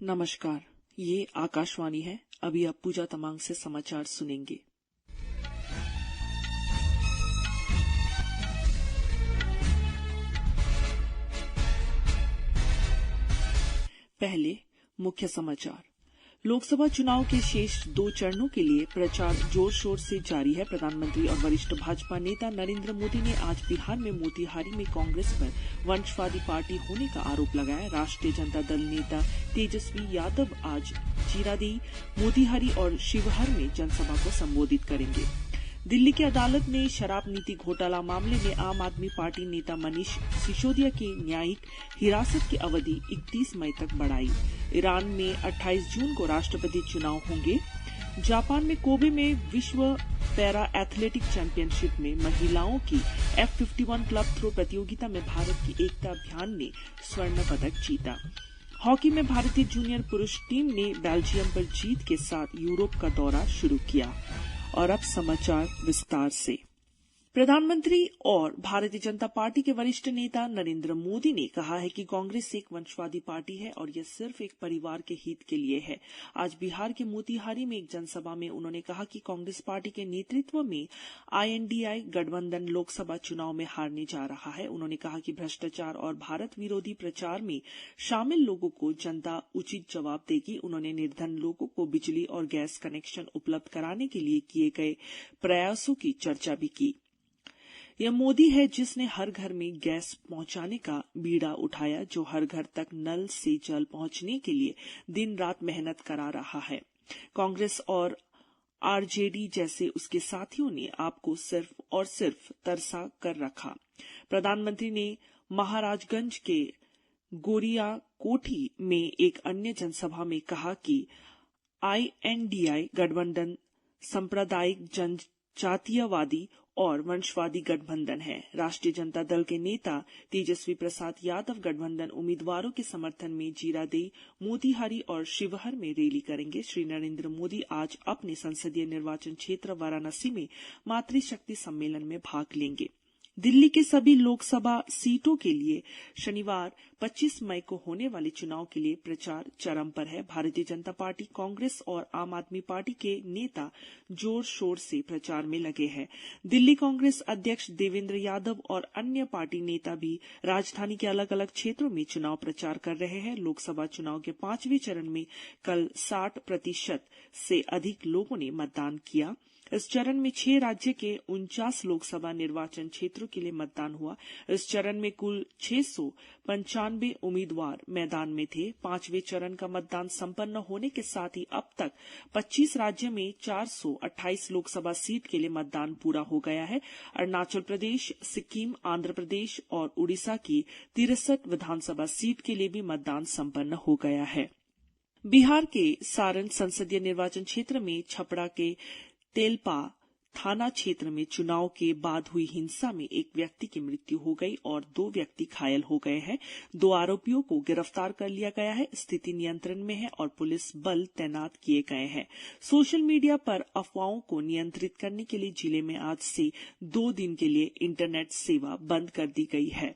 नमस्कार, ये आकाशवाणी है। अभी आप पूजा तमांग से समाचार सुनेंगे। पहले मुख्य समाचार। लोकसभा चुनाव के शेष 2 चरणों के लिए प्रचार जोर शोर से जारी है। प्रधानमंत्री और वरिष्ठ भाजपा नेता नरेंद्र मोदी ने आज बिहार में मोतिहारी में कांग्रेस पर वंशवादी पार्टी होने का आरोप लगाया। राष्ट्रीय जनता दल नेता तेजस्वी यादव आज जीरादेई, मोतिहारी और शिवहर में जनसभा को संबोधित करेंगे। दिल्ली की अदालत ने शराब नीति घोटाला मामले में आम आदमी पार्टी नेता मनीष सिसोदिया की न्यायिक हिरासत की अवधि 31 मई तक बढ़ाई। ईरान में 28 जून को राष्ट्रपति चुनाव होंगे। जापान में कोबे में विश्व पैरा एथलेटिक चैंपियनशिप में महिलाओं की F51 क्लब थ्रो प्रतियोगिता में भारत की एकता भ्यान ने स्वर्ण पदक जीता। हॉकी में भारतीय जूनियर पुरुष टीम ने बेल्जियम पर जीत के साथ यूरोप का दौरा शुरू किया। और अब समाचार विस्तार से। प्रधानमंत्री और भारतीय जनता पार्टी के वरिष्ठ नेता नरेंद्र मोदी ने कहा है कि कांग्रेस एक वंशवादी पार्टी है और यह सिर्फ एक परिवार के हित के लिए है। आज बिहार के मोतिहारी में एक जनसभा में उन्होंने कहा कि कांग्रेस पार्टी के नेतृत्व में INDI गठबंधन लोकसभा चुनाव में हारने जा रहा है। उन्होंने कहा कि भ्रष्टाचार और भारत विरोधी प्रचार में शामिल लोगों को जनता उचित जवाब देगी। उन्होंने निर्धन लोगों को बिजली और गैस कनेक्शन उपलब्ध कराने के लिए किए गए प्रयासों की चर्चा भी की। यह मोदी है जिसने हर घर में गैस पहुंचाने का बीड़ा उठाया, जो हर घर तक नल से जल पहुंचने के लिए दिन रात मेहनत करा रहा है। कांग्रेस और RJD जैसे उसके साथियों ने आपको सिर्फ और सिर्फ तरसा कर रखा। प्रधानमंत्री ने महाराजगंज के गोरिया कोठी में एक अन्य जनसभा में कहा कि INDI गठबंधन सांप्रदायिक जनजातीयवादी और वंशवादी गठबंधन है। राष्ट्रीय जनता दल के नेता तेजस्वी प्रसाद यादव गठबंधन उम्मीदवारों के समर्थन में जीरादेई, मोतिहारी और शिवहर में रैली करेंगे। श्री नरेंद्र मोदी आज अपने संसदीय निर्वाचन क्षेत्र वाराणसी में मातृशक्ति सम्मेलन में भाग लेंगे। दिल्ली के सभी लोकसभा सीटों के लिए शनिवार 25 मई को होने वाले चुनाव के लिए प्रचार चरम पर है। भारतीय जनता पार्टी, कांग्रेस और आम आदमी पार्टी के नेता जोर शोर से प्रचार में लगे हैं। दिल्ली कांग्रेस अध्यक्ष देवेंद्र यादव और अन्य पार्टी नेता भी राजधानी के अलग अलग क्षेत्रों में चुनाव प्रचार कर रहे हैं। लोकसभा चुनाव के 5वें चरण में कल 60% से अधिक लोगों ने मतदान किया। इस चरण में 6 राज्य के 49 लोकसभा निर्वाचन क्षेत्रों के लिए मतदान हुआ। इस चरण में कुल 695 उम्मीदवार मैदान में थे। 5वें चरण का मतदान संपन्न होने के साथ ही अब तक 25 राज्यों में 428 लोकसभा सीट के लिए मतदान पूरा हो गया है। अरुणाचल प्रदेश, सिक्किम, आंध्र प्रदेश और उड़ीसा की 63 विधानसभा सीट के लिए भी मतदान संपन्न हो गया है। बिहार के सारण संसदीय निर्वाचन क्षेत्र में छपरा के तेलपा थाना क्षेत्र में चुनाव के बाद हुई हिंसा में एक व्यक्ति की मृत्यु हो गई और 2 व्यक्ति घायल हो गए हैं। 2 आरोपियों को गिरफ्तार कर लिया गया है। स्थिति नियंत्रण में है और पुलिस बल तैनात किए गए हैं। सोशल मीडिया पर अफवाहों को नियंत्रित करने के लिए जिले में आज से 2 दिन के लिए इंटरनेट सेवा बंद कर दी गई है।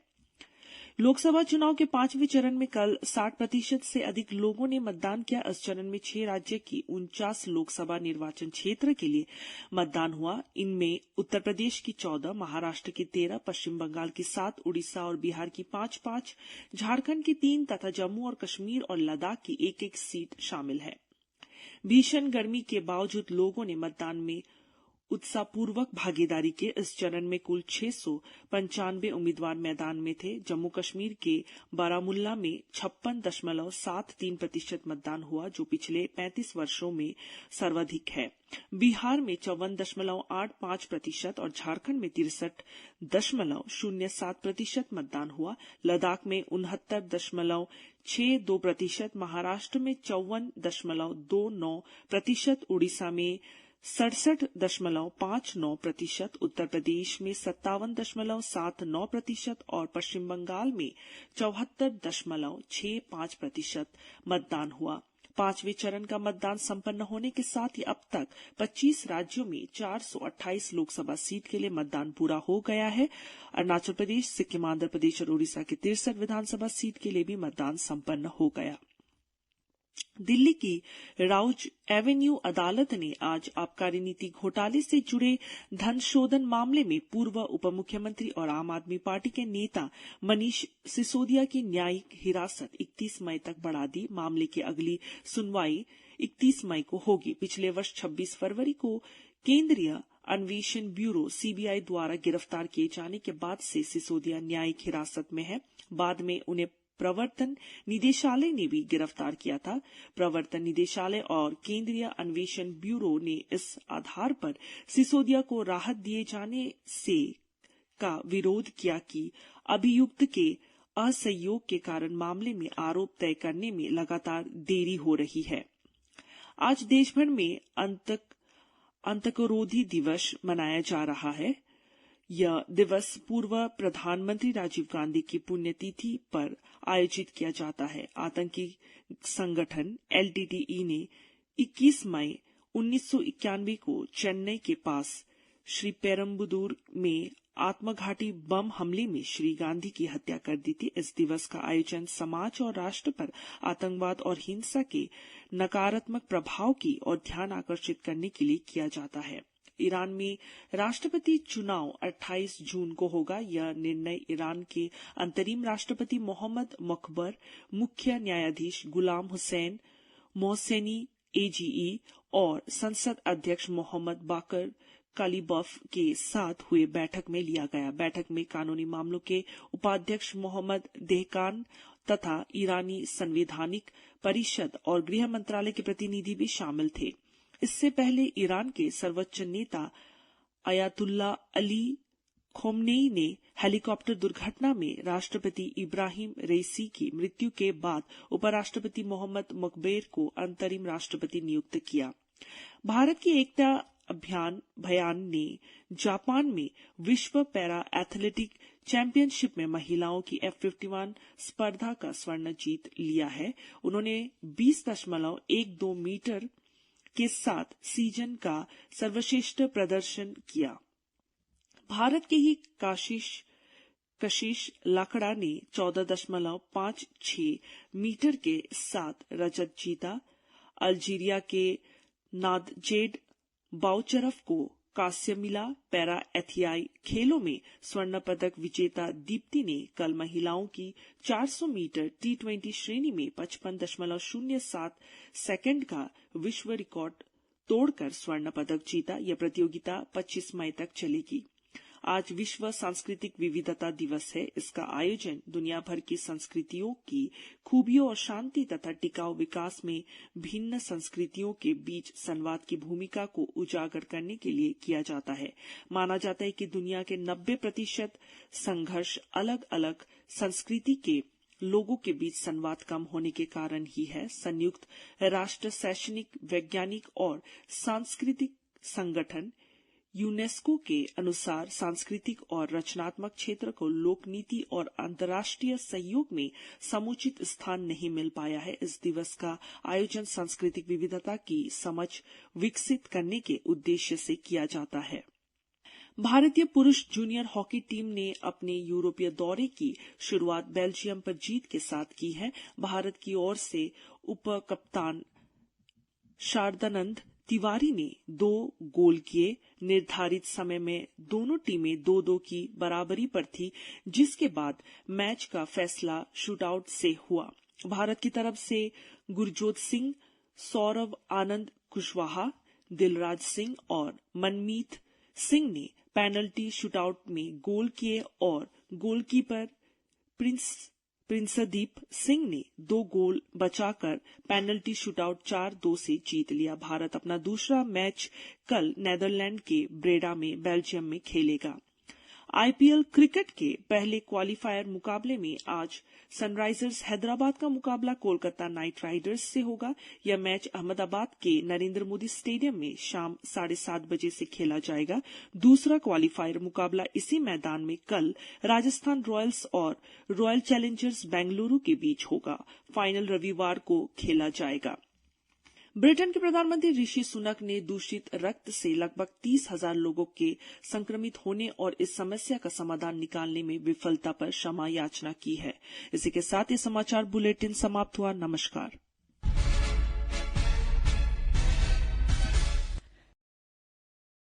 लोकसभा चुनाव के 5वें चरण में कल 60% से अधिक लोगों ने मतदान किया। इस चरण में 6 राज्य की 49 लोकसभा निर्वाचन क्षेत्र के लिए मतदान हुआ। इनमें उत्तर प्रदेश की 14, महाराष्ट्र की 13, पश्चिम बंगाल की 7, उड़ीसा और बिहार की 5-5, झारखंड की 3 तथा जम्मू और कश्मीर और लद्दाख की 1-1 सीट शामिल है। भीषण गर्मी के बावजूद लोगों ने मतदान में उत्साहपूर्वक भागीदारी के। इस चरण में कुल 695 उम्मीदवार मैदान में थे। जम्मू कश्मीर के बारामुल्ला में 56.73% मतदान हुआ, जो पिछले 35 वर्षों में सर्वाधिक है। बिहार में 54.85% और झारखंड में 63.07% मतदान हुआ। लद्दाख में 69.62%, महाराष्ट्र में 54.29%, उड़ीसा में 67.59%, उत्तर प्रदेश में 57.79% और पश्चिम बंगाल में 74.65% मतदान हुआ। 5वें चरण का मतदान संपन्न होने के साथ ही अब तक 25 राज्यों में 428 लोकसभा सीट के लिए मतदान पूरा हो गया है। अरुणाचल प्रदेश, सिक्किम, आंध्र प्रदेश और ओडिशा की 63 विधानसभा सीट के लिए भी मतदान संपन्न हो गया। दिल्ली की राउज एवेन्यू अदालत ने आज आबकारी नीति घोटाले से जुड़े धन शोधन मामले में पूर्व उप मुख्यमंत्री और आम आदमी पार्टी के नेता मनीष सिसोदिया की न्यायिक हिरासत 31 मई तक बढ़ा दी। मामले की अगली सुनवाई 31 मई को होगी। पिछले वर्ष 26 फरवरी को केंद्रीय अन्वेषण ब्यूरो सीबीआई द्वारा गिरफ्तार किए जाने के बाद से सिसोदिया न्यायिक हिरासत में है। बाद में उन्हें प्रवर्तन निदेशालय ने भी गिरफ्तार किया था। प्रवर्तन निदेशालय और केंद्रीय अन्वेषण ब्यूरो ने इस आधार पर सिसोदिया को राहत दिए जाने से का विरोध किया कि अभियुक्त के असहयोग के कारण मामले में आरोप तय करने में लगातार देरी हो रही है। आज देश भर में अंतकरोधी दिवस मनाया जा रहा है। यह दिवस पूर्व प्रधानमंत्री राजीव गांधी की पुण्यतिथि पर आयोजित किया जाता है। आतंकी संगठन एलटीटीई ने 21 मई 1991 को चेन्नई के पास श्री पेरम्बदूर में आत्मघाती बम हमले में श्री गांधी की हत्या कर दी थी। इस दिवस का आयोजन समाज और राष्ट्र पर आतंकवाद और हिंसा के नकारात्मक प्रभाव की ओर ध्यान आकर्षित करने के लिए किया जाता है। ईरान में राष्ट्रपति चुनाव 28 जून को होगा। यह निर्णय ईरान के अंतरिम राष्ट्रपति मोहम्मद मकबर, मुख्य न्यायाधीश गुलाम हुसैन मोहसेनी एजीई और संसद अध्यक्ष मोहम्मद बाकर कालीबफ के साथ हुए बैठक में लिया गया। बैठक में कानूनी मामलों के उपाध्यक्ष मोहम्मद देहकान तथा ईरानी संवैधानिक परिषद और गृह मंत्रालय के प्रतिनिधि भी शामिल थे। इससे पहले ईरान के सर्वोच्च नेता अयातुल्ला अली खोमनेई ने हेलीकॉप्टर दुर्घटना में राष्ट्रपति इब्राहिम रईसी की मृत्यु के बाद उपराष्ट्रपति मोहम्मद मकबेर को अंतरिम राष्ट्रपति नियुक्त किया। भारत की एकता बयान ने जापान में विश्व पैरा एथलेटिक चैंपियनशिप में महिलाओं की F51 स्पर्धा का स्वर्ण जीत लिया है। उन्होंने 20.12 मीटर के साथ सीजन का सर्वश्रेष्ठ प्रदर्शन किया। भारत के ही कशिश लाकड़ा ने 14.56 मीटर के साथ रजत जीता। अल्जीरिया के नादजेड बाउचरफ को कांस्य मिला। पैरा एथियाई खेलों में स्वर्ण पदक विजेता दीप्ति ने कल महिलाओं की 400 मीटर T20 श्रेणी में 55.07 सेकंड का विश्व रिकॉर्ड तोड़कर स्वर्ण पदक जीता। यह प्रतियोगिता 25 मई तक चलेगी। आज विश्व सांस्कृतिक विविधता दिवस है। इसका आयोजन दुनिया भर की संस्कृतियों की खूबियों और शांति तथा टिकाऊ विकास में भिन्न संस्कृतियों के बीच संवाद की भूमिका को उजागर करने के लिए किया जाता है। माना जाता है कि दुनिया के 90% संघर्ष अलग अलग संस्कृति के लोगों के बीच संवाद कम होने के कारण ही है। संयुक्त राष्ट्र शैक्षणिक, वैज्ञानिक और सांस्कृतिक संगठन यूनेस्को के अनुसार सांस्कृतिक और रचनात्मक क्षेत्र को लोक नीति और अंतर्राष्ट्रीय सहयोग में समुचित स्थान नहीं मिल पाया है। इस दिवस का आयोजन सांस्कृतिक विविधता की समझ विकसित करने के उद्देश्य से किया जाता है। भारतीय पुरुष जूनियर हॉकी टीम ने अपने यूरोपीय दौरे की शुरुआत बेल्जियम पर जीत के साथ की है। भारत की ओर से उप कप्तान शारदानंद तिवारी ने 2 गोल किए। निर्धारित समय में दोनों टीमें 2-2 की बराबरी पर थी, जिसके बाद मैच का फैसला शूटआउट से हुआ। भारत की तरफ से गुरजोत सिंह, सौरव आनंद कुशवाहा, दिलराज सिंह और मनमीत सिंह ने पेनल्टी शूटआउट में गोल किए और गोलकीपर प्रिंसदीप सिंह ने 2 गोल बचाकर पेनल्टी शूटआउट 4-2 से जीत लिया। भारत अपना दूसरा मैच कल नीदरलैंड के ब्रेडा में बेल्जियम में खेलेगा। आईपीएल क्रिकेट के पहले क्वालीफायर मुकाबले में आज सनराइजर्स हैदराबाद का मुकाबला कोलकाता नाइट राइडर्स से होगा। यह मैच अहमदाबाद के नरेंद्र मोदी स्टेडियम में शाम 7:30 बजे से खेला जाएगा। दूसरा क्वालीफायर मुकाबला इसी मैदान में कल राजस्थान रॉयल्स और रॉयल चैलेंजर्स बेंगलुरु के बीच होगा। फाइनल रविवार को खेला जाएगा। ब्रिटेन के प्रधानमंत्री ऋषि सुनक ने दूषित रक्त से लगभग 30,000 लोगों के संक्रमित होने और इस समस्या का समाधान निकालने में विफलता पर क्षमा याचना की है। इसी के साथ ये समाचार बुलेटिन समाप्त हुआ। नमस्कार।